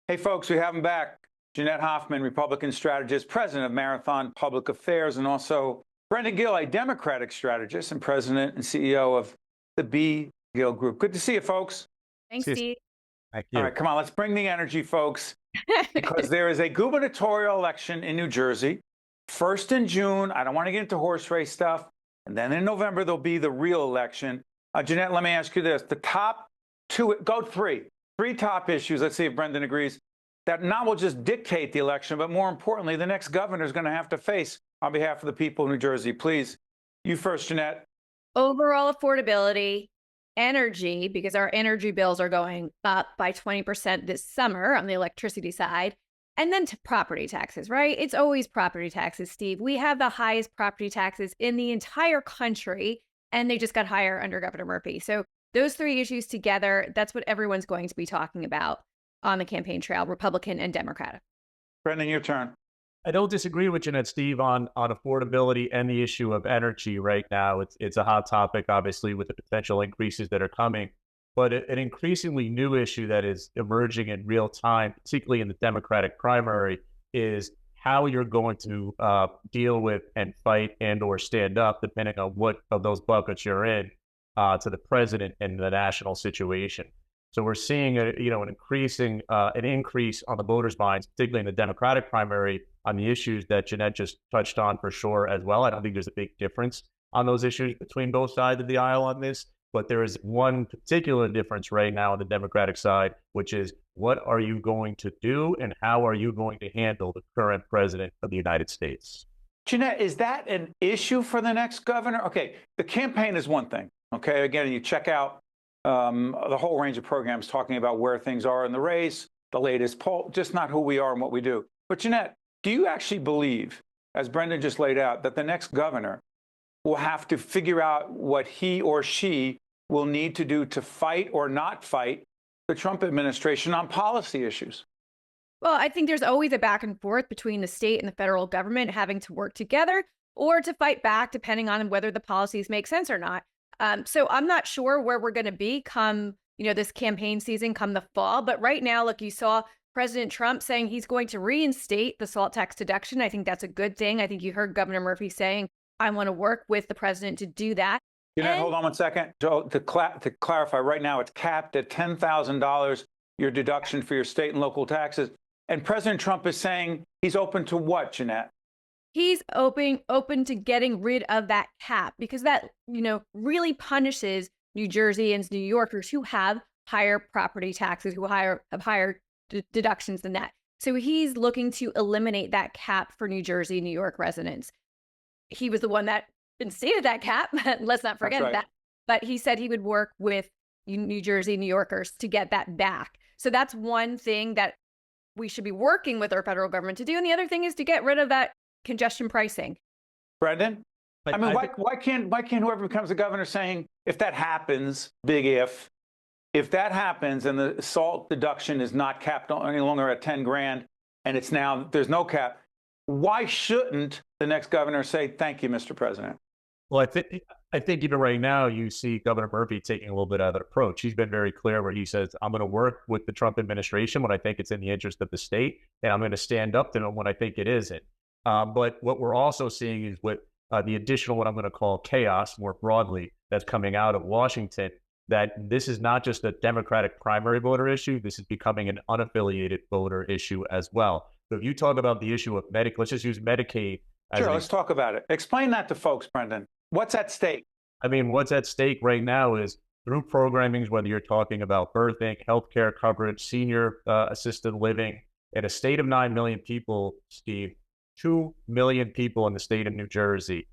Hey, folks, we have them back. Jeanette Hoffman, Republican strategist, president of Marathon Public Affairs, and also Brendan Gill, a Democratic strategist and president and CEO of the BGill Group. Good to see you, folks. Thanks, Steve. Thank you. All right, come on, let's bring the energy, folks, because there is a gubernatorial election in New Jersey. First in June. I don't want to get into horse race stuff. And then in November, there'll be the real election. Jeanette, let me ask you this. The top three top issues, let's see if Brendan agrees, that not will just dictate the election, but more importantly, the next governor is going to have to face on behalf of the people of New Jersey. Please, you first, Jeanette. Overall affordability, energy, because our energy bills are going up by 20% this summer on the electricity side, and then to property taxes, right? It's always property taxes, Steve. We have the highest property taxes in the entire country, and they just got higher under Governor Murphy. So those three issues together, that's what everyone's going to be talking about on the campaign trail, Republican and Democratic. Brendan, your turn. I don't disagree with Jeanette, Steve, on affordability and the issue of energy right now. It's a hot topic, obviously, with the potential increases that are coming. But an increasingly new issue that is emerging in real time, particularly in the Democratic primary, is how you're going to deal with and fight and or stand up, depending on what of those buckets you're in, to the president and the national situation. So we're seeing an increase on the voters' minds, particularly in the Democratic primary, on the issues that Jeanette just touched on for sure as well. I don't think there's a big difference on those issues between both sides of the aisle on this, but there is one particular difference right now on the Democratic side, which is what are you going to do and how are you going to handle the current president of the United States? Jeanette, is that an issue for the next governor? Okay, the campaign is one thing. Okay, again, you check out the whole range of programs talking about where things are in the race, the latest poll, just not who we are and what we do. But Jeanette, do you actually believe, as Brendan just laid out, that the next governor will have to figure out what he or she will need to do to fight or not fight the Trump administration on policy issues? Well, I think there's always a back and forth between the state and the federal government having to work together or to fight back, depending on whether the policies make sense or not. So I'm not sure where we're going to be come, this campaign season, come the fall. But right now, look, you saw President Trump saying he's going to reinstate the SALT tax deduction. I think that's a good thing. I think you heard Governor Murphy saying, I want to work with the president to do that. Hold on one second. Joe, to clarify, right now it's capped at $10,000, your deduction for your state and local taxes. And President Trump is saying he's open to what, Jeanette? He's open to getting rid of that cap because that, really punishes New Jerseyans, New Yorkers who have higher property taxes, who have higher deductions than that. So he's looking to eliminate that cap for New Jersey, New York residents. He was the one that instated that cap. Let's not forget that. But he said he would work with New Jersey, New Yorkers to get that back. So that's one thing that we should be working with our federal government to do. And the other thing is to get rid of that congestion pricing. Brendan? Why can't whoever becomes the governor saying, if that happens, big if that happens and the SALT deduction is not capped any longer at 10 grand and it's now, there's no cap, why shouldn't the next governor say, thank you, Mr. President? Well, I think even right now you see Governor Murphy taking a little bit of that approach. He's been very clear where he says, I'm going to work with the Trump administration when I think it's in the interest of the state, and I'm going to stand up to them when I think it isn't. But what we're also seeing is with the additional, what I'm going to call chaos more broadly, that's coming out of Washington, that this is not just a Democratic primary voter issue. This is becoming an unaffiliated voter issue as well. So if you talk about the issue of let's just use Medicaid. Sure, let's talk about it. Explain that to folks, Brendan. What's at stake? I mean, what's at stake right now is through programming, whether you're talking about birthing, healthcare coverage, senior assisted living, in a state of 9 million people, Steve, 2 million people in the state of New Jersey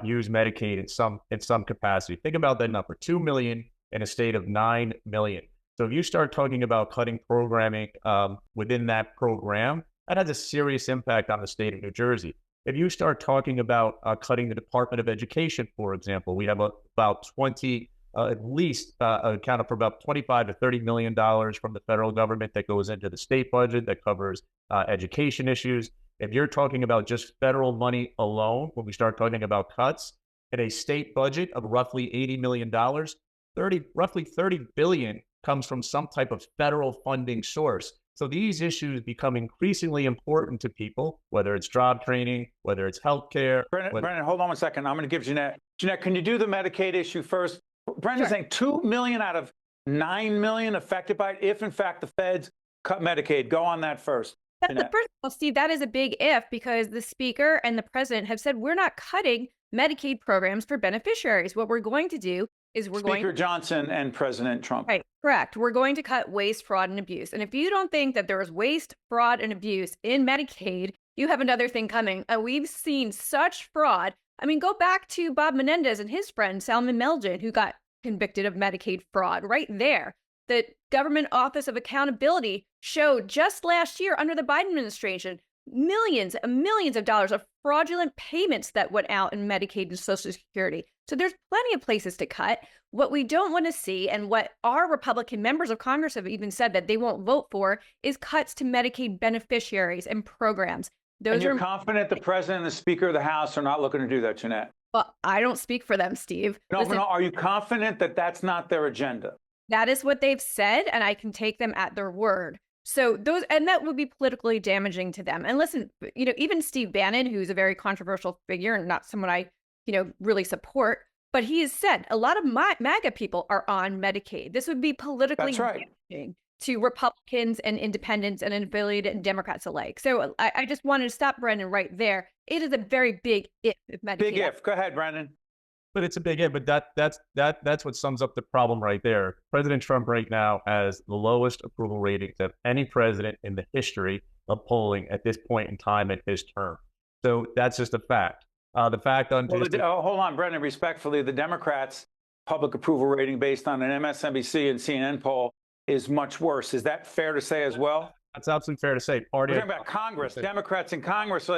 use Medicaid in some capacity. Think about that number, 2 million in a state of 9 million. So if you start talking about cutting programming within that program, that has a serious impact on the state of New Jersey. If you start talking about cutting the Department of Education, for example, we have about 20, at least accounted for about $25 to $30 million from the federal government that goes into the state budget that covers education issues. If you're talking about just federal money alone, when we start talking about cuts in a state budget of roughly $80 million, roughly $30 billion comes from some type of federal funding source. So these issues become increasingly important to people, whether it's job training, whether it's healthcare. Brendan, hold on one second. I'm going to give Jeanette. Jeanette, can you do the Medicaid issue first? Brendan's Sure. saying 2 million out of 9 million affected by it, if in fact the feds cut Medicaid. Go on that first. First of all, Steve, that is a big if, because the speaker and the president have said we're not cutting Medicaid programs for beneficiaries. What we're going to do is Speaker Johnson and President Trump. Right, correct. We're going to cut waste, fraud, and abuse. And if you don't think that there is waste, fraud, and abuse in Medicaid, you have another thing coming. We've seen such fraud. I mean, go back to Bob Menendez and his friend Salman Melgen, who got convicted of Medicaid fraud right there. The Government Office of Accountability showed just last year under the Biden administration millions and millions of dollars of fraudulent payments that went out in Medicaid and Social Security. So there's plenty of places to cut. What we don't want to see, and what our Republican members of Congress have even said that they won't vote for, is cuts to Medicaid beneficiaries and programs. And you're confident the president and the Speaker of the House are not looking to do that, Jeanette? Well, I don't speak for them, Steve. No, no. Are you confident that that's not their agenda? That is what they've said, and I can take them at their word. So those, and that would be politically damaging to them. And listen, even Steve Bannon, who's a very controversial figure and not someone I, really support, but he has said a lot of MAGA people are on Medicaid. This would be politically damaging to Republicans and independents and affiliated Democrats alike. So I just wanted to stop Brendan right there. It is a very big if Medicaid. Big if. Go ahead, Brendan. But it's a big if. But that's what sums up the problem right there. President Trump right now has the lowest approval ratings of any president in the history of polling at this point in time in his term. So that's just a fact. The fact on hold on, Brendan. Respectfully, the Democrats' public approval rating based on an MSNBC and CNN poll is much worse. Is that fair to say as well? That's absolutely fair to say. We're talking about Congress, Democrats in Congress.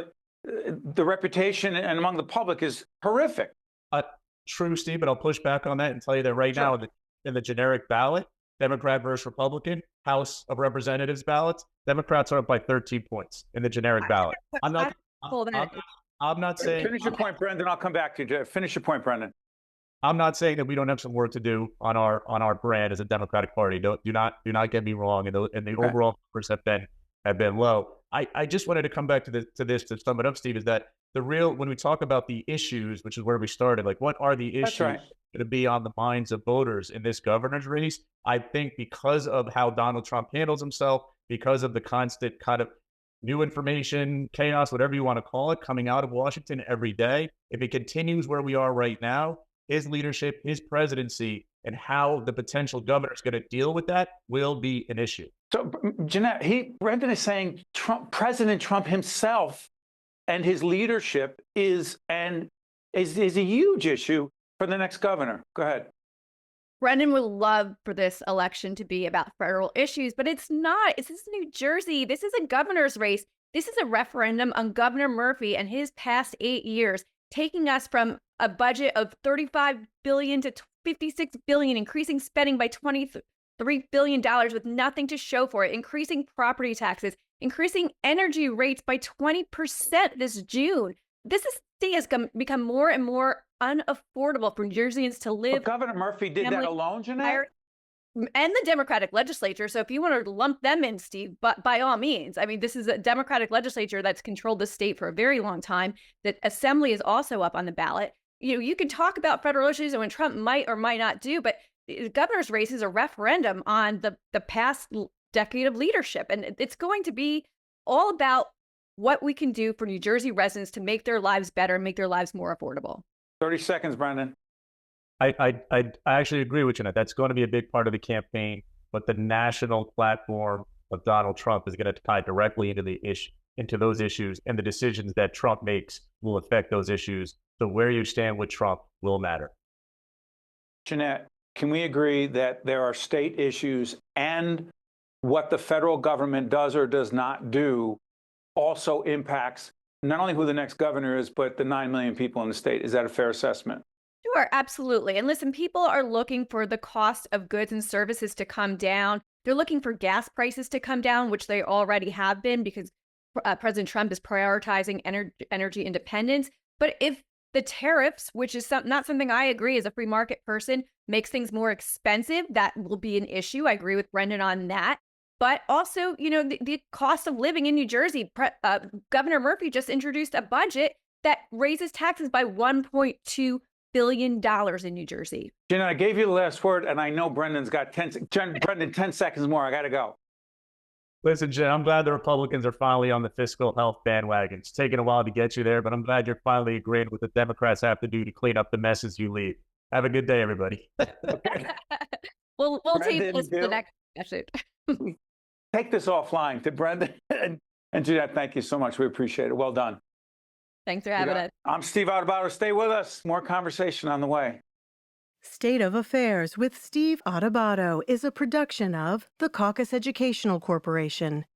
The reputation and among the public is horrific. True, Steve, but I'll push back on that and tell you that right now in the generic ballot, Democrat versus Republican, House of Representatives ballots, Democrats are up by 13 points in the generic ballot. I'm not saying. Finish your point, Brendan. I'll come back to you. Finish your point, Brendan. I'm not saying that we don't have some work to do on our brand as a Democratic Party. Do not get me wrong. And the overall numbers have been low. I just wanted to come back to this to sum it up, Steve, is that when we talk about the issues, which is where we started, like what are the issues going to be on the minds of voters in this governor's race? I think because of how Donald Trump handles himself, because of the constant kind of new information, chaos, whatever you want to call it, coming out of Washington every day, if it continues where we are right now, his leadership, his presidency, and how the potential governor is going to deal with that will be an issue. So, Jeanette, Brendan is saying President Trump himself and his leadership is a huge issue for the next governor. Go ahead. Brendan would love for this election to be about federal issues, but it's not. This is New Jersey. This is a governor's race. This is a referendum on Governor Murphy and his past 8 years, taking us from a budget of $35 billion to $56 billion, increasing spending by $23 billion with nothing to show for it, increasing property taxes, increasing energy rates by 20% this June. This state has become more and more unaffordable for New Jerseyans to live. But Governor Murphy did that alone, Jeanette? And the Democratic legislature. So if you want to lump them in, Steve, but by all means, I mean, this is a Democratic legislature that's controlled the state for a very long time. The assembly is also up on the ballot. You can talk about federal issues and what Trump might or might not do, but the governor's race is a referendum on the past decade of leadership. And it's going to be all about what we can do for New Jersey residents to make their lives better and make their lives more affordable. 30 seconds, Brendan. I actually agree with you. That's going to be a big part of the campaign, but the national platform of Donald Trump is going to tie directly into those issues, and the decisions that Trump makes will affect those issues. So where you stand with Trump will matter. Jeanette, can we agree that there are state issues and what the federal government does or does not do also impacts not only who the next governor is, but the 9 million people in the state? Is that a fair assessment? Sure, absolutely. And listen, people are looking for the cost of goods and services to come down. They're looking for gas prices to come down, which they already have been because President Trump is prioritizing energy independence. But if the tariffs, which is not something I agree as a free market person, makes things more expensive, that will be an issue. I agree with Brendan on that. but also, the cost of living in New Jersey. Governor Murphy just introduced a budget that raises taxes by $1.2 billion in New Jersey. Jeanette, I gave you the last word, and I know Brendan's got 10 seconds more. I got to go. Listen, Jen, I'm glad the Republicans are finally on the fiscal health bandwagon. It's taken a while to get you there, but I'm glad you're finally agreeing with what the Democrats have to do to clean up the messes you leave. Have a good day, everybody. Okay. We'll tape this for the next session. Take this offline to Brendan and Jeanette. Thank you so much. We appreciate it. Well done. Thanks for having us. I'm Steve Adubato. Stay with us. More conversation on the way. State of Affairs with Steve Adubato is a production of the Caucus Educational Corporation.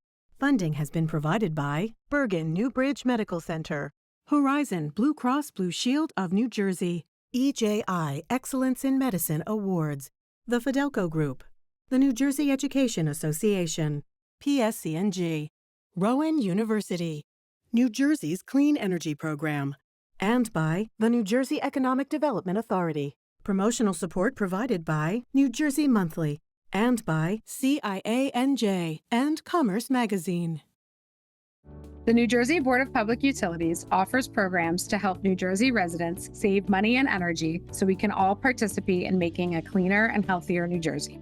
Funding has been provided by Bergen Newbridge Medical Center, Horizon Blue Cross Blue Shield of New Jersey, EJI Excellence in Medicine Awards, the Fidelco Group, the New Jersey Education Association, PSCNG, Rowan University, New Jersey's Clean Energy Program, and by the New Jersey Economic Development Authority. Promotional support provided by New Jersey Monthly and by CIANJ and Commerce Magazine. The New Jersey Board of Public Utilities offers programs to help New Jersey residents save money and energy so we can all participate in making a cleaner and healthier New Jersey.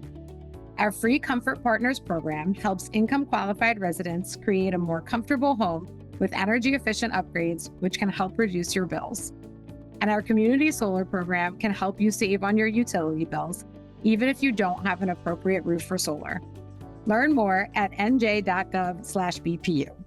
Our free Comfort Partners program helps income-qualified residents create a more comfortable home with energy-efficient upgrades, which can help reduce your bills. And our Community Solar program can help you save on your utility bills, even if you don't have an appropriate roof for solar. Learn more at nj.gov/BPU.